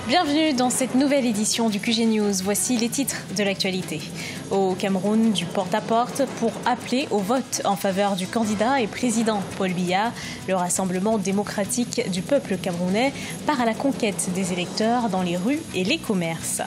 Bienvenue dans cette nouvelle édition du QG News. Voici les titres de l'actualité. Au Cameroun, du porte-à-porte pour appeler au vote en faveur du candidat et président Paul Biya. Le Rassemblement démocratique du peuple camerounais part à la conquête des électeurs dans les rues et les commerces.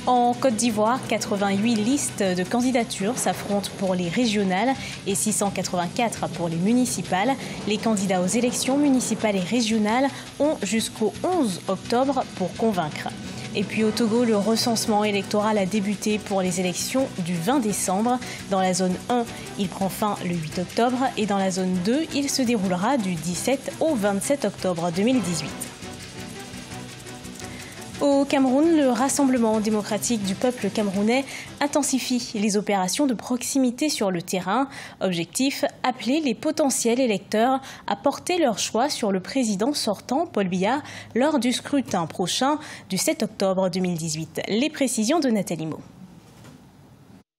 En Côte d'Ivoire, 88 listes de candidatures s'affrontent pour les régionales et 684 pour les municipales. Les candidats aux élections municipales et régionales ont jusqu'au 11 octobre pour convaincre. Et puis au Togo, le recensement électoral a débuté pour les élections du 20 décembre. Dans la zone 1, il prend fin le 8 octobre et dans la zone 2, il se déroulera du 17 au 27 octobre 2018. Au Cameroun, le Rassemblement démocratique du peuple camerounais intensifie les opérations de proximité sur le terrain. Objectif, appeler les potentiels électeurs à porter leur choix sur le président sortant, Paul Biya, lors du scrutin prochain du 7 octobre 2018. Les précisions de Nathalie Mo.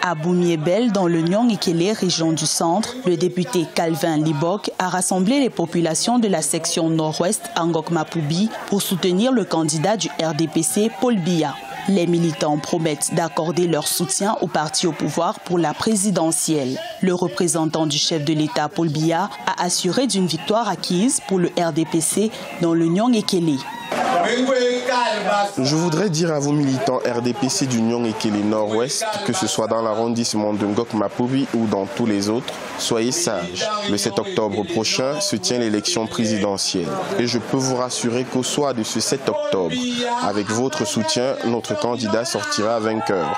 À Boumiébel, dans le Nyong-Ekele, région du centre, le député Calvin Libok a rassemblé les populations de la section nord-ouest Angok-Mapoubi pour soutenir le candidat du RDPC, Paul Biya. Les militants promettent d'accorder leur soutien au parti au pouvoir pour la présidentielle. Le représentant du chef de l'État, Paul Biya, a assuré d'une victoire acquise pour le RDPC dans le Nyong-Ekele. Je voudrais dire à vos militants RDPC du Nyong-Ekele Nord-Ouest, que ce soit dans l'arrondissement de Ngok-Mapoubi ou dans tous les autres, soyez sages. Le 7 octobre prochain se tient l'élection présidentielle. Et je peux vous rassurer qu'au soir de ce 7 octobre, avec votre soutien, notre candidat sortira vainqueur.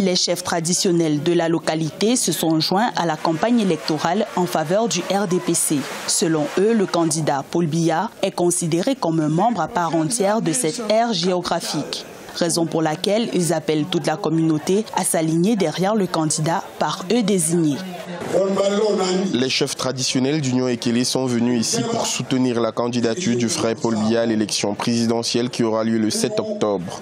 Les chefs traditionnels de la localité se sont joints à la campagne électorale en faveur du RDPC. Selon eux, le candidat Paul Biya est considéré comme un membre à part entière de cette aire géographique. Raison pour laquelle ils appellent toute la communauté à s'aligner derrière le candidat par eux désigné. Les chefs traditionnels du Nyong-Ekele sont venus ici pour soutenir la candidature du frère Paul Biya à l'élection présidentielle qui aura lieu le 7 octobre.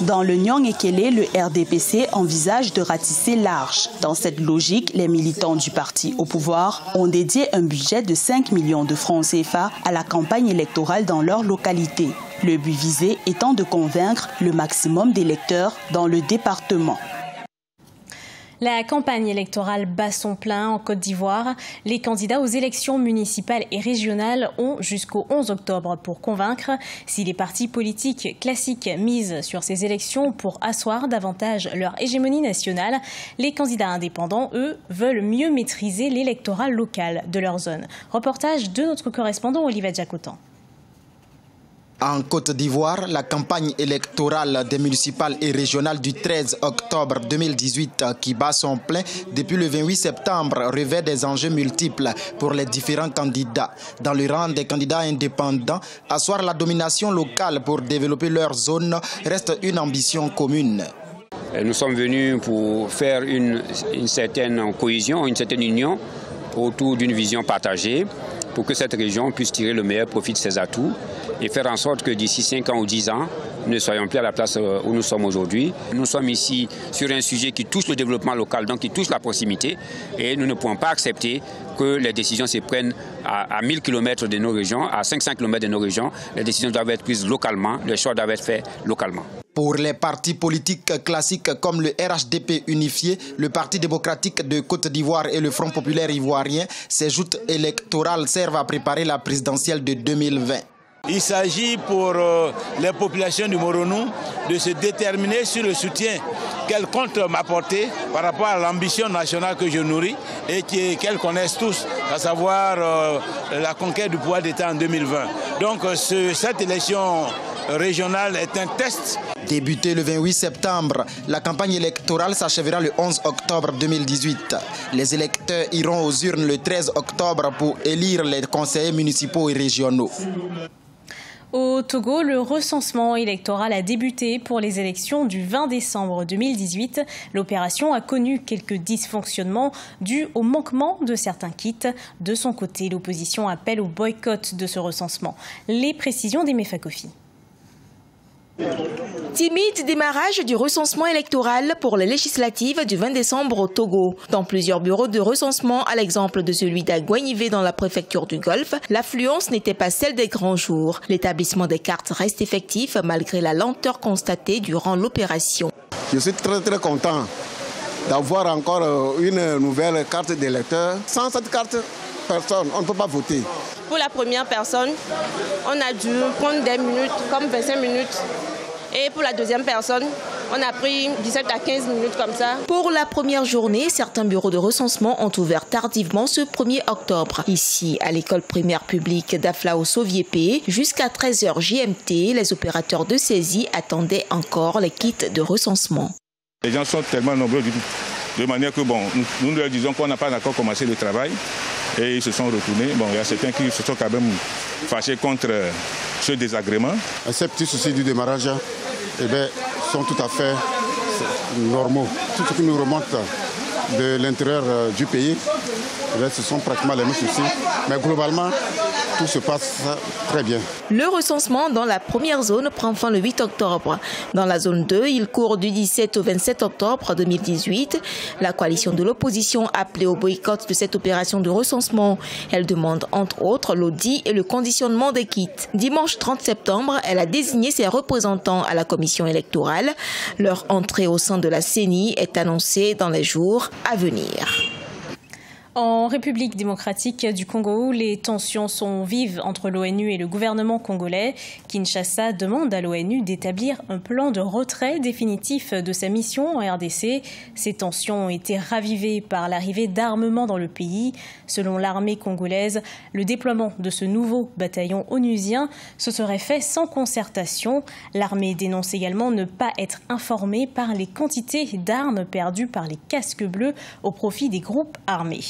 Dans le Nyong-Ekele, le RDPC envisage de ratisser large. Dans cette logique, les militants du parti au pouvoir ont dédié un budget de 5 millions de francs CFA à la campagne électorale dans leur localité. Le but visé étant de convaincre le maximum d'électeurs dans le département. La campagne électorale bat son plein en Côte d'Ivoire. Les candidats aux élections municipales et régionales ont jusqu'au 11 octobre pour convaincre. Si les partis politiques classiques misent sur ces élections pour asseoir davantage leur hégémonie nationale, les candidats indépendants, eux, veulent mieux maîtriser l'électorat local de leur zone. Reportage de notre correspondant Olivier Jacotan. En Côte d'Ivoire, la campagne électorale des municipales et régionales du 13 octobre 2018 qui bat son plein depuis le 28 septembre revêt des enjeux multiples pour les différents candidats. Dans le rang des candidats indépendants, asseoir la domination locale pour développer leur zone reste une ambition commune. Nous sommes venus pour faire une certaine cohésion, une certaine union autour d'une vision partagée pour que cette région puisse tirer le meilleur profit de ses atouts et faire en sorte que d'ici 5 ans ou 10 ans, nous ne soyons plus à la place où nous sommes aujourd'hui. Nous sommes ici sur un sujet qui touche le développement local, donc qui touche la proximité, et nous ne pouvons pas accepter que les décisions se prennent à 1000 km de nos régions, à 500 km de nos régions. Les décisions doivent être prises localement, les choix doivent être faits localement. Pour les partis politiques classiques comme le RHDP unifié, le Parti démocratique de Côte d'Ivoire et le Front populaire ivoirien, ces joutes électorales servent à préparer la présidentielle de 2020. Il s'agit pour les populations du Moronou de se déterminer sur le soutien qu'elles comptent m'apporter par rapport à l'ambition nationale que je nourris et qu'elles connaissent tous, à savoir la conquête du pouvoir d'État en 2020. Donc cette élection régionale est un test. Débutée le 28 septembre, la campagne électorale s'achèvera le 11 octobre 2018. Les électeurs iront aux urnes le 13 octobre pour élire les conseillers municipaux et régionaux. Au Togo, le recensement électoral a débuté pour les élections du 20 décembre 2018. L'opération a connu quelques dysfonctionnements dus au manquement de certains kits. De son côté, l'opposition appelle au boycott de ce recensement. Les précisions d'Aimé Fakofi. Timide démarrage du recensement électoral pour les législatives du 20 décembre au Togo. Dans plusieurs bureaux de recensement, à l'exemple de celui d'Aguanivé dans la préfecture du Golfe, l'affluence n'était pas celle des grands jours. L'établissement des cartes reste effectif malgré la lenteur constatée durant l'opération. Je suis très content d'avoir encore une nouvelle carte d'électeur. Sans cette carte, personne, on ne peut pas voter. Pour la première personne, on a dû prendre des minutes, comme 25 minutes. Et pour la deuxième personne, on a pris 17 à 15 minutes comme ça. Pour la première journée, certains bureaux de recensement ont ouvert tardivement ce 1er octobre. Ici, à l'école primaire publique d'Aflaosso-Viépé, jusqu'à 13h GMT, les opérateurs de saisie attendaient encore les kits de recensement. Les gens sont tellement nombreux de manière que nous leur disons qu'on n'a pas encore commencé le travail et ils se sont retournés. Il y a certains qui se sont quand même fâchés contre ce désagrément. Ces petits soucis du démarrage sont tout à fait normaux. Tout ce qui nous remonte de l'intérieur du pays, ce sont pratiquement les mêmes soucis. Mais globalement, tout se passe très bien. Le recensement dans la première zone prend fin le 8 octobre. Dans la zone 2, il court du 17 au 27 octobre 2018. La coalition de l'opposition a appelé au boycott de cette opération de recensement. Elle demande entre autres l'audit et le conditionnement des kits. Dimanche 30 septembre, elle a désigné ses représentants à la commission électorale. Leur entrée au sein de la CENI est annoncée dans les jours à venir. En République démocratique du Congo, les tensions sont vives entre l'ONU et le gouvernement congolais. Kinshasa demande à l'ONU d'établir un plan de retrait définitif de sa mission en RDC. Ces tensions ont été ravivées par l'arrivée d'armements dans le pays. Selon l'armée congolaise, le déploiement de ce nouveau bataillon onusien se serait fait sans concertation. L'armée dénonce également ne pas être informée par les quantités d'armes perdues par les casques bleus au profit des groupes armés.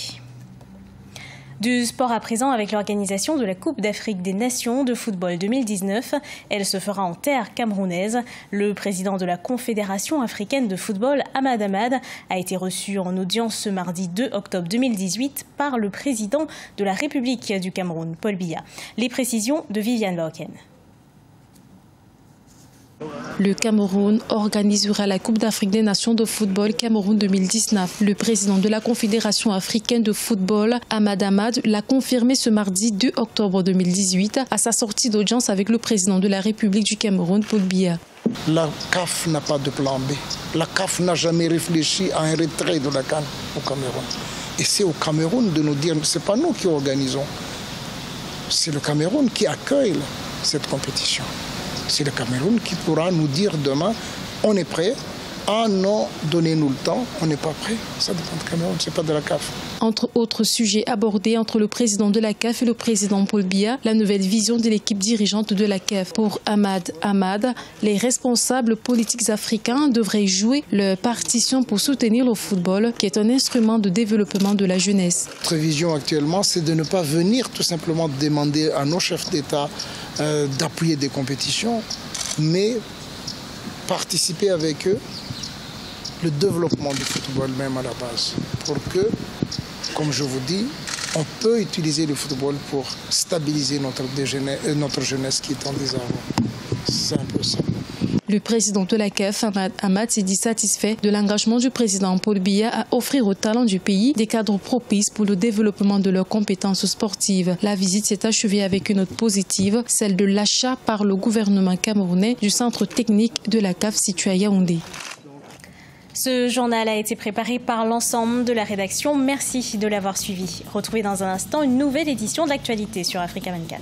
Du sport à présent avec l'organisation de la Coupe d'Afrique des Nations de football 2019. Elle se fera en terre camerounaise. Le président de la Confédération africaine de football, Ahmad Ahmad, a été reçu en audience ce mardi 2 octobre 2018 par le président de la République du Cameroun, Paul Biya. Les précisions de Viviane Bauken. Le Cameroun organisera la Coupe d'Afrique des Nations de football Cameroun 2019. Le président de la Confédération africaine de football, Ahmad Ahmad, l'a confirmé ce mardi 2 octobre 2018 à sa sortie d'audience avec le président de la République du Cameroun, Paul Biya. La CAF n'a pas de plan B. La CAF n'a jamais réfléchi à un retrait de la CAN au Cameroun. Et c'est au Cameroun de nous dire, ce n'est pas nous qui organisons, c'est le Cameroun qui accueille cette compétition. C'est le Cameroun qui pourra nous dire demain, on est prêt. Ah non, donnez-nous le temps, on n'est pas prêt. Ça dépend du Cameroun, ce n'est pas de la CAF. Entre autres sujets abordés entre le président de la CAF et le président Paul Biya, la nouvelle vision de l'équipe dirigeante de la CAF. Pour Ahmad Ahmad, les responsables politiques africains devraient jouer leur partition pour soutenir le football, qui est un instrument de développement de la jeunesse. Notre vision actuellement, c'est de ne pas venir tout simplement demander à nos chefs d'État d'appuyer des compétitions, mais participer avec eux le développement du football même à la base, pour que, comme je vous dis, on peut utiliser le football pour stabiliser notre jeunesse qui est en désarroi. C'est un peu ça. Le président de la CAF, Ahmad, s'est dit satisfait de l'engagement du président Paul Biya à offrir aux talents du pays des cadres propices pour le développement de leurs compétences sportives. La visite s'est achevée avec une note positive, celle de l'achat par le gouvernement camerounais du centre technique de la CAF situé à Yaoundé. Ce journal a été préparé par l'ensemble de la rédaction. Merci de l'avoir suivi. Retrouvez dans un instant une nouvelle édition de l'actualité sur Africa 24.